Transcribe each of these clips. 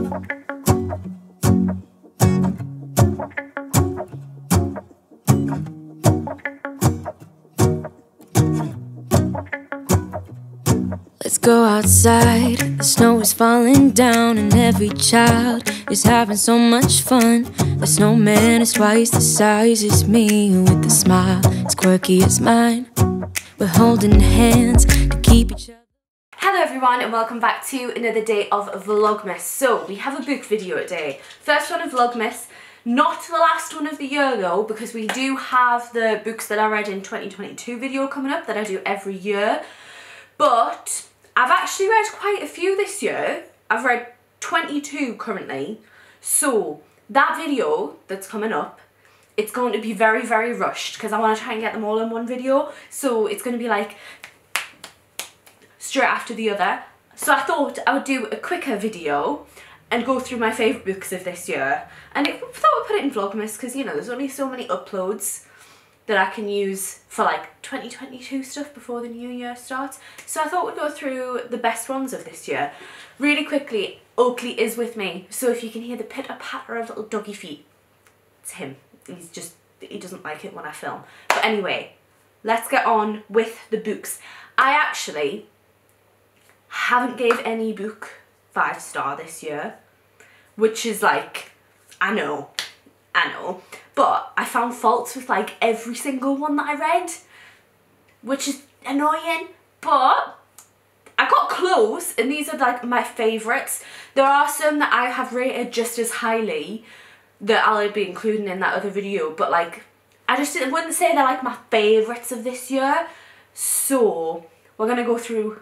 Let's go outside, the snow is falling down and every child is having so much fun. The snowman is twice the size as me, with a smile as quirky as mine. We're holding hands to keep each other. Hello everyone and welcome back to another day of Vlogmas. So we have a book video today. First one of Vlogmas, not the last one of the year though, because we do have the books that I read in 2022 video coming up that I do every year. But I've actually read quite a few this year. I've read 22 currently. So that video that's coming up, it's going to be very, very rushed because I want to try and get them all in one video. So it's going to be like straight after the other. So I thought I would do a quicker video and go through my favourite books of this year. And I thought I'd put it in Vlogmas because, you know, there's only so many uploads that I can use for like 2022 stuff before the new year starts. So I thought we'd go through the best ones of this year. Really quickly, Oakley is with me. So if you can hear the pitter patter of little doggy feet, it's him. He doesn't like it when I film. But anyway, let's get on with the books. I actually haven't gave any book 5-star this year, which is like, I know, but I found faults with like every single one that I read, which is annoying, but I got close and these are like my favourites. There are some that I have rated just as highly that I'll be including in that other video, but like I wouldn't say they're like my favourites of this year. So we're going to go through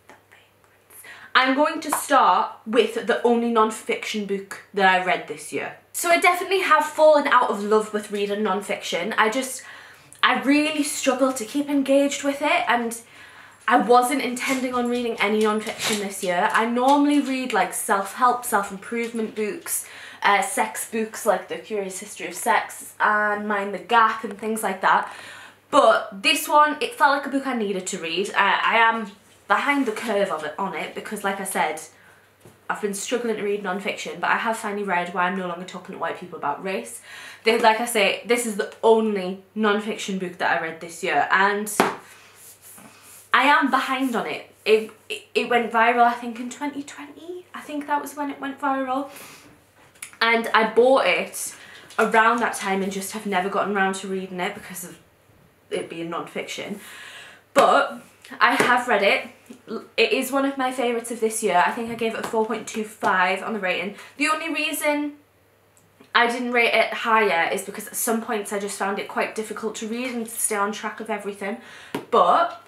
the favourites. I'm going to start with the only non-fiction book that I read this year. So I definitely have fallen out of love with reading non-fiction. I really struggle to keep engaged with it, and I wasn't intending on reading any non-fiction this year. I normally read like self-help, self-improvement books, sex books like The Curious History of Sex and Mind the Gap and things like that. But this one, it felt like a book I needed to read. I am behind the curve on it because, like I said, I've been struggling to read non-fiction, but I have finally read Why I'm No Longer Talking to White People About Race. Like I say, this is the only non-fiction book that I read this year, and I am behind on it. It went viral, I think, in 2020. I think that was when it went viral. And I bought it around that time and just have never gotten around to reading it because of it being non-fiction. But I have read it. It is one of my favourites of this year. I think I gave it a 4.25 on the rating. The only reason I didn't rate it higher is because at some points I just found it quite difficult to read and to stay on track of everything. But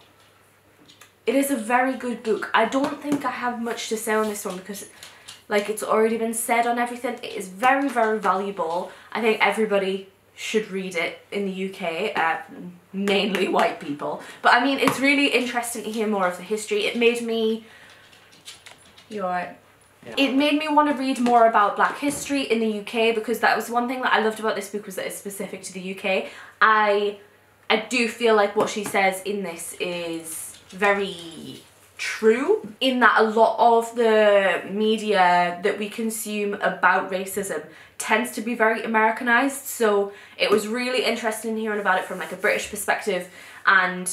it is a very good book. I don't think I have much to say on this one because like it's already been said on everything. It is very, very valuable. I think everybody should read it in the UK, mainly white people. But I mean, it's really interesting to hear more of the history. It made me... You alright? Yeah. It made me want to read more about Black history in the UK, because that was one thing that I loved about this book, was that it's specific to the UK. I do feel like what she says in this is very true, in that a lot of the media that we consume about racism tends to be very Americanized. So it was really interesting hearing about it from like a British perspective and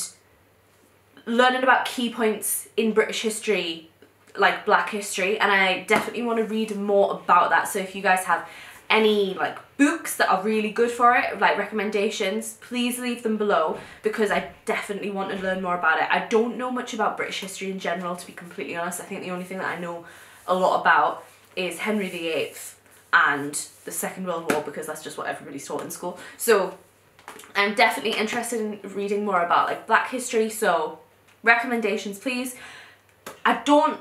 learning about key points in British history, like Black history, and I definitely want to read more about that. So if you guys have any like books that are really good for it, like recommendations, please leave them below, because I definitely want to learn more about it. I don't know much about British history in general, to be completely honest. I think the only thing that I know a lot about is Henry VIII and the Second World War, because that's just what everybody's taught in school. So I'm definitely interested in reading more about like Black history, so recommendations please. I don't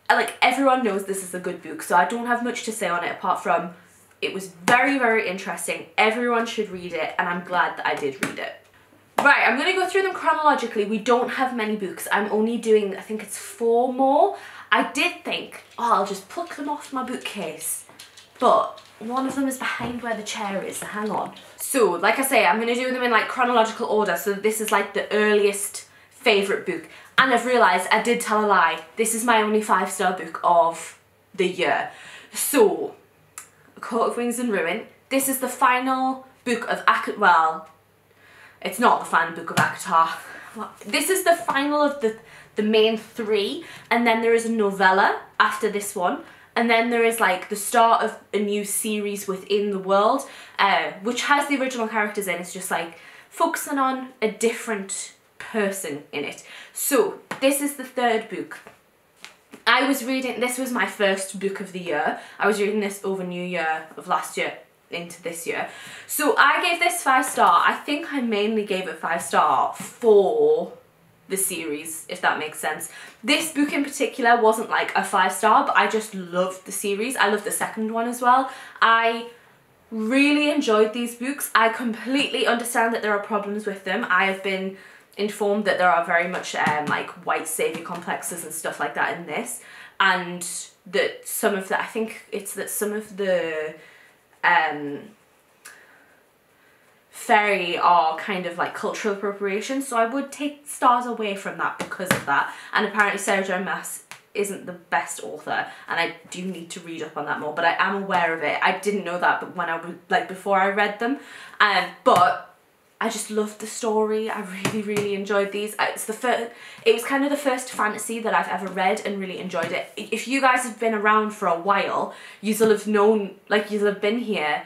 like, everyone knows this is a good book, so I don't have much to say on it apart from it was very, very interesting. Everyone should read it, and I'm glad that I did read it. Right, I'm going to go through them chronologically. We don't have many books. I'm only doing, I think it's 4 more. I did think, oh, I'll just pluck them off my bookcase, but one of them is behind where the chair is, so hang on. So, like I say, I'm going to do them in like chronological order, so this is like the earliest favourite book. And I've realised I did tell a lie. This is my only 5-star book of the year. So, A Coat of Wings and Ruin. This is the final book of well, it's not the final book of ACOTAR. This is the final of the main 3, and then there is a novella after this one, and then there is like the start of a new series within the world, which has the original characters in. It's just like focusing on a different person in it. So this is the 3rd book. I was reading, this was my first book of the year. I was reading this over New Year of last year into this year. So I gave this 5 star. I think I mainly gave it 5 star for the series, if that makes sense. This book in particular wasn't like a 5 star, but I just loved the series. I loved the second one as well. I really enjoyed these books. I completely understand that there are problems with them. I have been informed that there are very much like white saviour complexes and stuff like that in this, and that some of the, I think it's that some of the fairy are kind of like cultural appropriation, so I would take stars away from that because of that. And apparently Sarah J Maas isn't the best author, and I do need to read up on that more, but I am aware of it. I didn't know that, but when I was like before I read them, but I just loved the story. I really enjoyed these. It was kind of the first fantasy that I've ever read and really enjoyed it. If you guys have been around for a while, you'll have known, like you'll have been here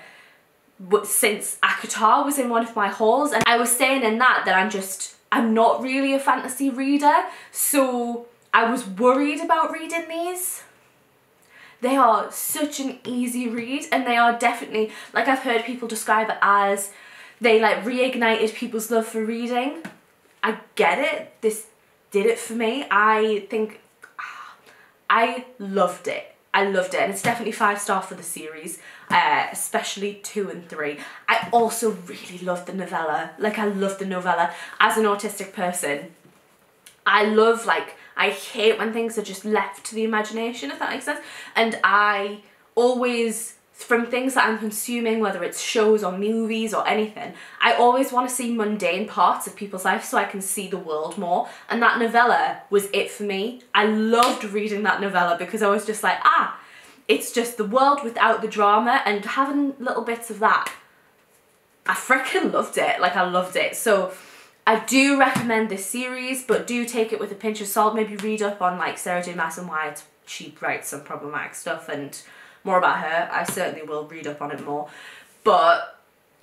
since ACOTAR was in one of my hauls, and I was saying in that I'm not really a fantasy reader, so I was worried about reading these. They are such an easy read, and they are definitely, like I've heard people describe it as, they like reignited people's love for reading. I get it. This did it for me. I think I loved it. I loved it, and it's definitely 5 star for the series, especially 2 and 3. I also really loved the novella. Like, I loved the novella. As an autistic person, I hate when things are just left to the imagination, if that makes sense. And I always, from things that I'm consuming, whether it's shows or movies or anything, I always want to see mundane parts of people's life so I can see the world more. And that novella was it for me. I loved reading that novella because I was just like, it's just the world without the drama, and having little bits of that. I freaking loved it. Like, I loved it. So I do recommend this series, but do take it with a pinch of salt. Maybe read up on like Sarah J Maas and why she writes some problematic stuff and more about her. I certainly will read up on it more. But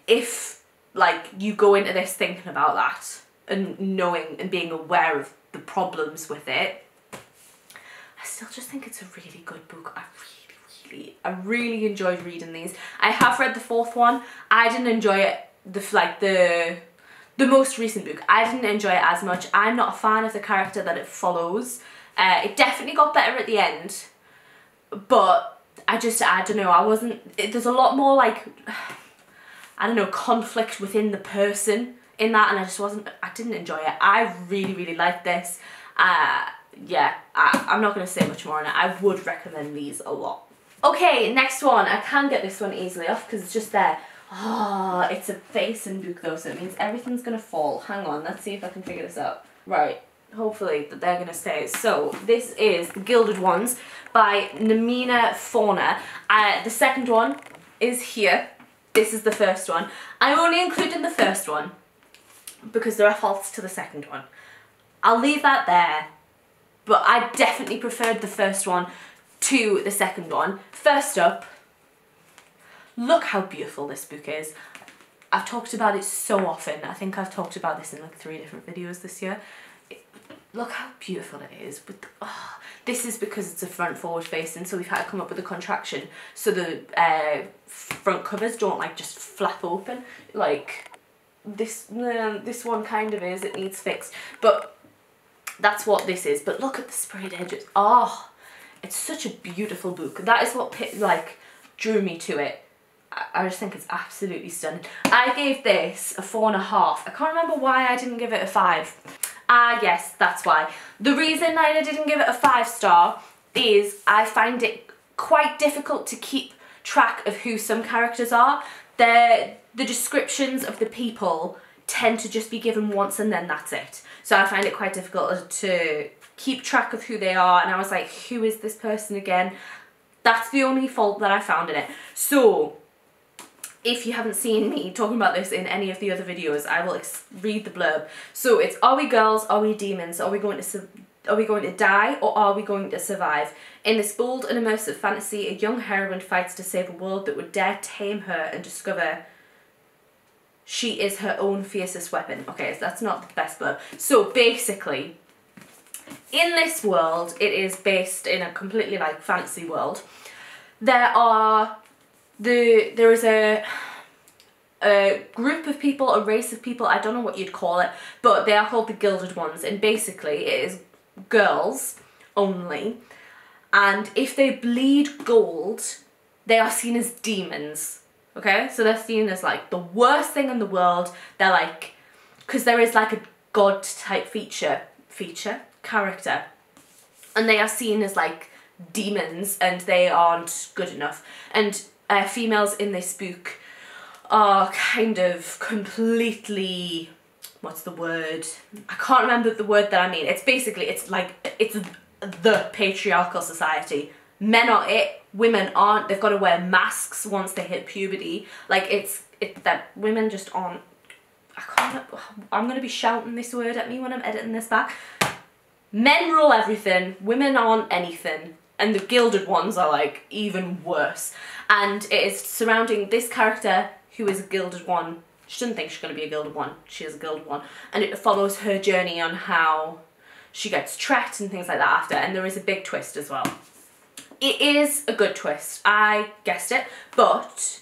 if like you go into this thinking about that and knowing and being aware of the problems with it, I still just think it's a really good book. I really enjoyed reading these. I have read the 4th one. I didn't enjoy it. The most recent book, I didn't enjoy it as much. I'm not a fan of the character that it follows. It definitely got better at the end, but I don't know, there's a lot more like, I don't know, conflict within the person in that, and I didn't enjoy it. I really liked this. Yeah, I'm not going to say much more on it. I would recommend these a lot. Okay, next one. I can get this one easily off because it's just there. Oh, it's a facing book though, so it means everything's going to fall. Hang on, let's see if I can figure this out. Right, hopefully that they're going to stay. So, this is The Gilded Ones by Namina Fauna. The second one is here. This is the first one. I'm only including the first one because there are faults to the second one. I'll leave that there, but I definitely preferred the first one to the second one. First up, look how beautiful this book is. I've talked about it so often. I think I've talked about this in like 3 different videos this year. Look how beautiful it is. This is because it's a front forward facing, so we've had to come up with a contraction so the front covers don't like just flap open like this one kind of is. It needs fixed, but that's what this is. But look at the sprayed edges. Oh, it's such a beautiful book. That is what like drew me to it. I just think it's absolutely stunning. I gave this a 4.5. I can't remember why I didn't give it a 5. Yes, that's why. The reason I didn't give it a 5 star is I find it quite difficult to keep track of who some characters are. The descriptions of the people tend to just be given once and then that's it. So I find it quite difficult to keep track of who they are, and I was like, who is this person again? That's the only fault that I found in it. So if you haven't seen me talking about this in any of the other videos, I will read the blurb. So it's, are we girls, are we demons, are we going to die, or are we going to survive? In this bold and immersive fantasy, a young heroine fights to save a world that would dare tame her and discover she is her own fiercest weapon. Okay, so that's not the best blurb. So basically, in this world, it is based in a completely like fantasy world. There is a group of people, a race of people, I don't know what you'd call it, but they are called the Gilded Ones, and basically it is girls only, and if they bleed gold, they are seen as demons. Okay, so they're seen as like the worst thing in the world. They're like, because there is like a god type character, and they are seen as like demons, and they aren't good enough. And females in this book are kind of completely, what's the word? I can't remember the word that I mean. It's basically, it's like, it's the patriarchal society. Men are it, women aren't. They've got to wear masks once they hit puberty. Like, it's that women just aren't, I'm going to be shouting this word at me when I'm editing this back. Men rule everything, women aren't anything. And the Gilded Ones are like even worse. And it is surrounding this character who is a Gilded One. She doesn't think she's going to be a Gilded One. She is a Gilded One. And it follows her journey on how she gets trapped and things like that after. And there is a big twist as well. It is a good twist. I guessed it. But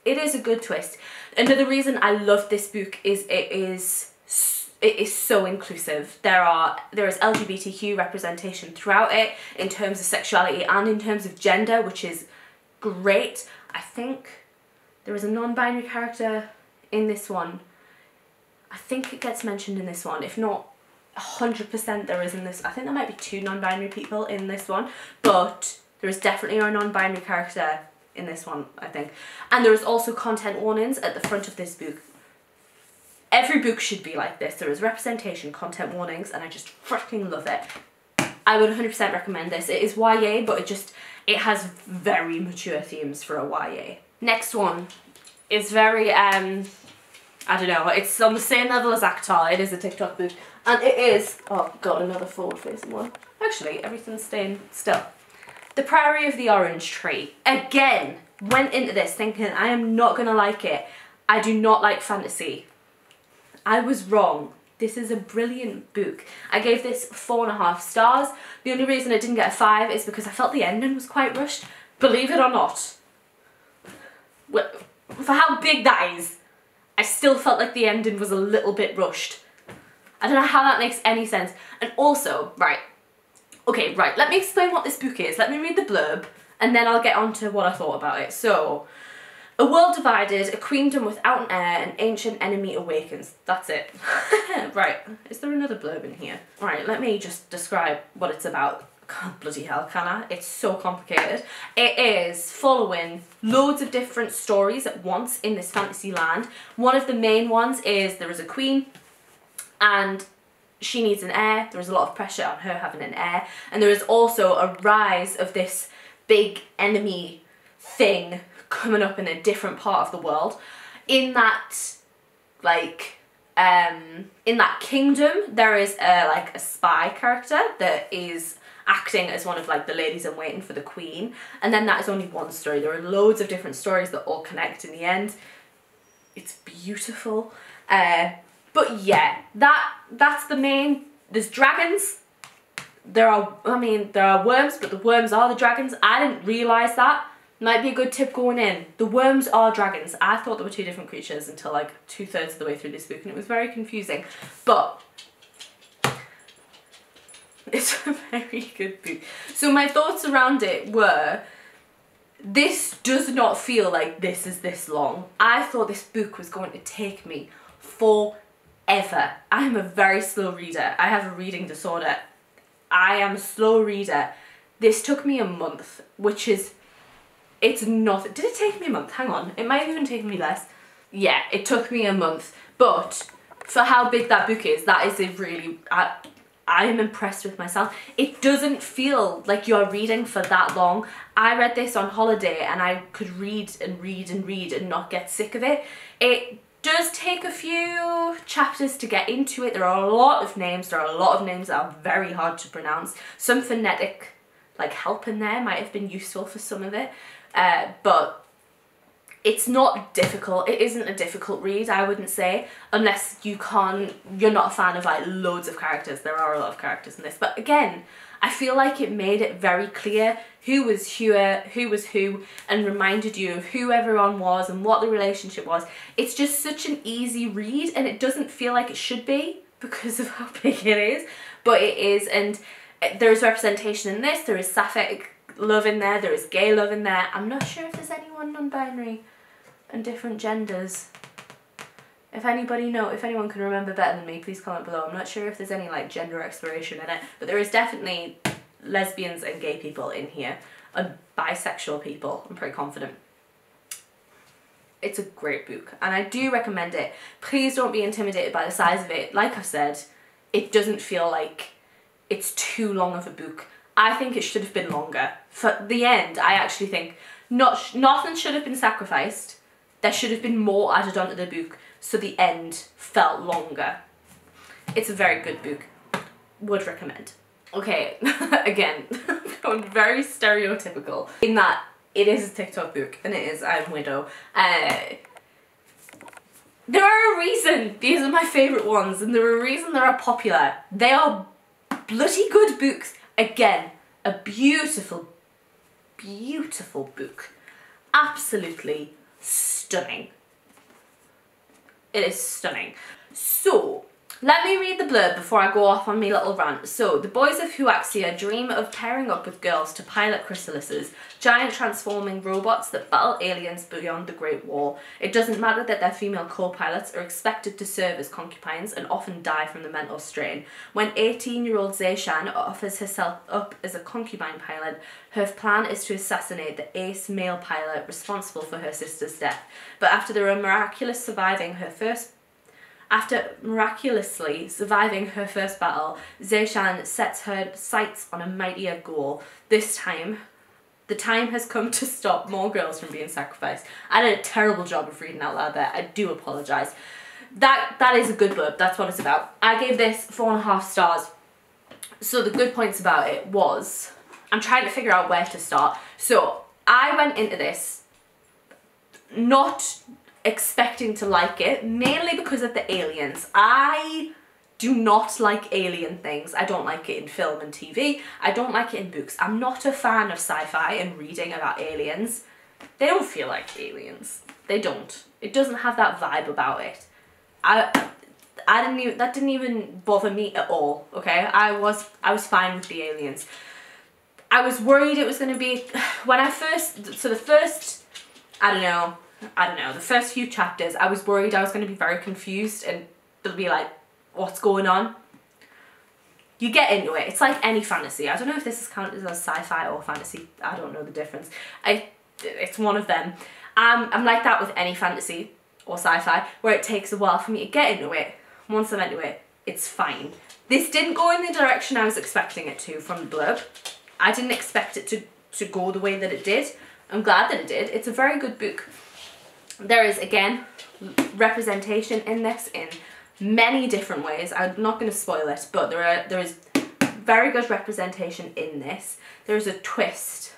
it is a good twist. Another reason I love this book is it is so inclusive. There is LGBTQ representation throughout it in terms of sexuality and in terms of gender, which is great. I think there is a non-binary character in this one. I think it gets mentioned in this one. If not 100% there is in this. I think there might be 2 non-binary people in this one, but there is definitely a non-binary character in this one, I think. And there is also content warnings at the front of this book. Every book should be like this. There is representation, content warnings, and I just freaking love it. I would 100% recommend this. It is YA, but it has very mature themes for a YA. Next one is very, I don't know, it's on the same level as Actar. It is a TikTok book. And it is, oh god, another forward facing one. Actually, everything's staying still. The Priory of the Orange Tree. Again, went into this thinking I am not going to like it. I do not like fantasy. I was wrong. This is a brilliant book. I gave this 4.5 stars. The only reason I didn't get a 5 is because I felt the ending was quite rushed. Believe it or not. For how big that is, I still felt like the ending was a little bit rushed. I don't know how that makes any sense. And also, right, let me explain what this book is. Let me read the blurb, and then I'll get on to what I thought about it. So, a world divided, a queendom without an heir, an ancient enemy awakens. That's it. Right, is there another blurb in here? Right, let me just describe what it's about. God, bloody hell, can I? It's so complicated. It is following loads of different stories at once in this fantasy land. One of the main ones is there is a queen, and she needs an heir. There is a lot of pressure on her having an heir. And there is also a rise of this big enemy thing coming up in a different part of the world. In that, like, in that kingdom, there is like a spy character that is acting as one of like the ladies in waiting for the queen. And then that is only one story. There are loads of different stories that all connect in the end. It's beautiful. But yeah, that's the main. There's dragons. There are worms, but the worms are the dragons. I didn't realise that. Might be a good tip going in. The worms are dragons. I thought there were 2 different creatures until like 2/3 of the way through this book, and it was very confusing. But it's a very good book. So my thoughts around it were, this does not feel like this is this long. I thought this book was going to take me forever. I am a very slow reader. I have a reading disorder. I am a slow reader. This took me a month, which is, it's not, did it take me a month? Hang on, it might have even taken me less. Yeah, it took me a month, but for how big that book is, that is a really, I am impressed with myself. It doesn't feel like you're reading for that long. I read this on holiday and I could read and read and read and not get sick of it. It does take a few chapters to get into it. There are a lot of names. There are a lot of names that are very hard to pronounce. Some phonetic like help in there might have been useful for some of it. But it's not difficult. It isn't a difficult read, I wouldn't say, unless you're not a fan of like loads of characters. There are a lot of characters in this, but again, I feel like it made it very clear who was who, and reminded you of who everyone was and what the relationship was. It's just such an easy read, and it doesn't feel like it should be because of how big it is, but it is. And there's representation in this. There is sapphic love in there. There is gay love in there. I'm not sure if there's anyone non-binary and different genders. If anyone can remember better than me, please comment below. I'm not sure if there's any like gender exploration in it, but there is definitely lesbians and gay people in here, and bisexual people, I'm pretty confident. It's a great book and I do recommend it. Please don't be intimidated by the size of it. Like I said, it doesn't feel like it's too long of a book. I think it should have been longer. For the end, I actually think nothing should have been sacrificed. There should have been more added onto the book, so the end felt longer. It's a very good book. Would recommend. Okay, again, going very stereotypical in that it is a TikTok book, and it is I'm Widow. There are a reason these are my favourite ones, and there are a reason they are popular. They are bloody good books. Again, a beautiful, beautiful book. Absolutely stunning. It is stunning. So, let me read the blurb before I go off on my little rant. So, the boys of Huaxia dream of pairing up with girls to pilot chrysalises, giant transforming robots that battle aliens beyond the Great Wall. It doesn't matter that their female co-pilots are expected to serve as concubines and often die from the mental strain. When 18-year-old Zeishan offers herself up as a concubine pilot, her plan is to assassinate the ace male pilot responsible for her sister's death. But after miraculously surviving her first battle, Zeishan sets her sights on a mightier goal. This time, the time has come to stop more girls from being sacrificed. I did a terrible job of reading out loud there. I do apologise. That is a good blurb. That's what it's about. I gave this 4.5 stars. So the good points about it was, I'm trying to figure out where to start. So I went into this not expecting to like it, mainly because of the aliens. I do not like alien things. I don't like it in film and TV. I don't like it in books. I'm not a fan of sci-fi and reading about aliens. They don't feel like aliens. They don't. It doesn't have that vibe about it. That didn't even bother me at all, okay? I was fine with the aliens. I was worried it was going to be, the first few chapters, I was worried I was going to be very confused and they'll be like, what's going on? You get into it. It's like any fantasy. I don't know if this is counted as sci-fi or fantasy. I don't know the difference. It's one of them. I'm like that with any fantasy or sci-fi, where it takes a while for me to get into it. Once I'm into it, it's fine. This didn't go in the direction I was expecting it to from the blurb. I didn't expect it to go the way that it did. I'm glad that it did. It's a very good book. There is, again, representation in this in many different ways. I'm not going to spoil it, but there is very good representation in this. There is a twist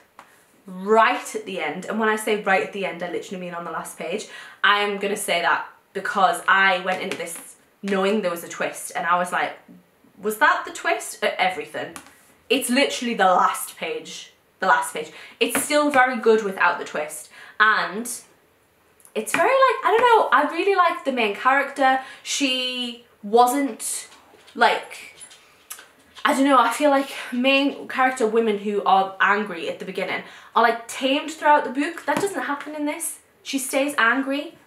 right at the end, and when I say right at the end, I literally mean on the last page. I am going to say that because I went into this knowing there was a twist, and I was like, was that the twist? At everything. It's literally the last page. The last page. It's still very good without the twist, and it's very like, I don't know, I really liked the main character. She wasn't like, I don't know, I feel like main character women who are angry at the beginning are like tamed throughout the book. That doesn't happen in this. She stays angry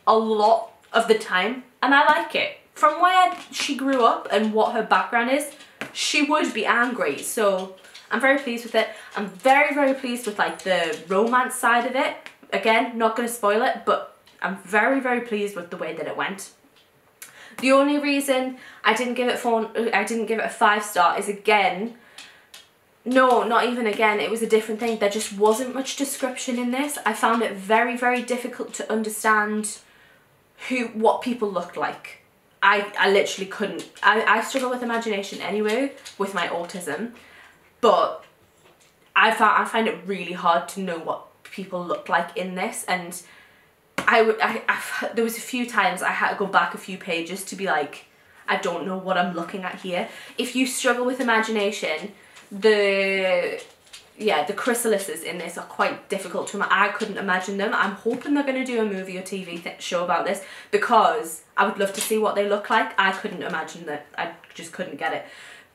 a lot of the time, and I like it. From where she grew up and what her background is, she would be angry, so I'm very pleased with it. I'm very, very pleased with like the romance side of it. Again, not going to spoil it, but I'm very, very pleased with the way that it went. The only reason I didn't give it a 5-star is, again, no, not even again, it was a different thing. There just wasn't much description in this. I found it very, very difficult to understand what people looked like. I literally couldn't. I struggle with imagination anyway with my autism, but I find it really hard to know what people look like in this, and there was a few times I had to go back a few pages to be like, I don't know what I'm looking at here. If you struggle with imagination, the chrysalises in this are quite difficult to imagine. I couldn't imagine them. I'm hoping they're going to do a movie or TV show about this, because I would love to see what they look like. I couldn't imagine that. I just couldn't get it.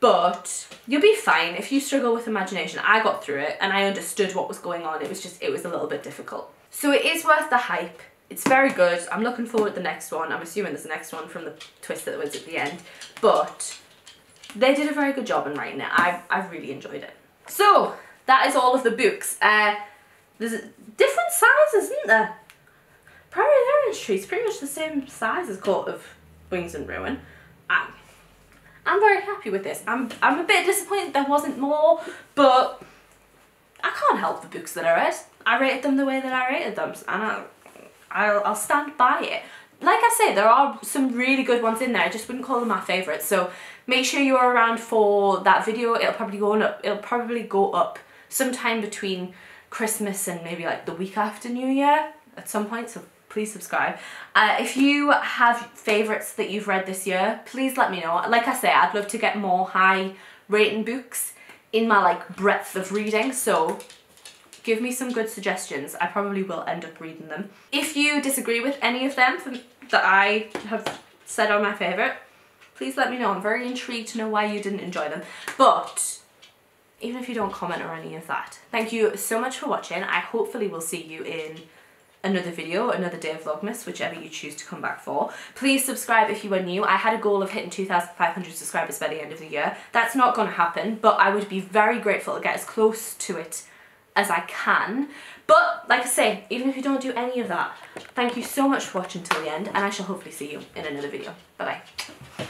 But you'll be fine if you struggle with imagination. I got through it and I understood what was going on. It was a little bit difficult. So it is worth the hype. It's very good. I'm looking forward to the next one. I'm assuming there's the next one from the twist that was at the end. But they did a very good job in writing it. I've really enjoyed it. So that is all of the books. There's different sizes, isn't there? Prairie Heritage Tree is pretty much the same size as Court of Wings and Ruin. I'm very happy with this. I'm a bit disappointed there wasn't more, but I can't help the books that I read. I rated them the way that I rated them, and I'll stand by it. Like I say, there are some really good ones in there. I just wouldn't call them my favourites. So make sure you're around for that video. It'll probably go up sometime between Christmas and maybe like the week after New Year at some point. So please subscribe. If you have favourites that you've read this year, please let me know. Like I say, I'd love to get more high rating books in my like breadth of reading. So give me some good suggestions. I probably will end up reading them. If you disagree with any of them that I have said are my favourite, please let me know. I'm very intrigued to know why you didn't enjoy them. But even if you don't comment or any of that, thank you so much for watching. I hopefully will see you in another video, another day of Vlogmas, whichever you choose to come back for. Please subscribe if you are new. I had a goal of hitting 2,500 subscribers by the end of the year. That's not going to happen, but I would be very grateful to get as close to it as I can. But like I say, even if you don't do any of that, thank you so much for watching till the end, and I shall hopefully see you in another video. Bye bye.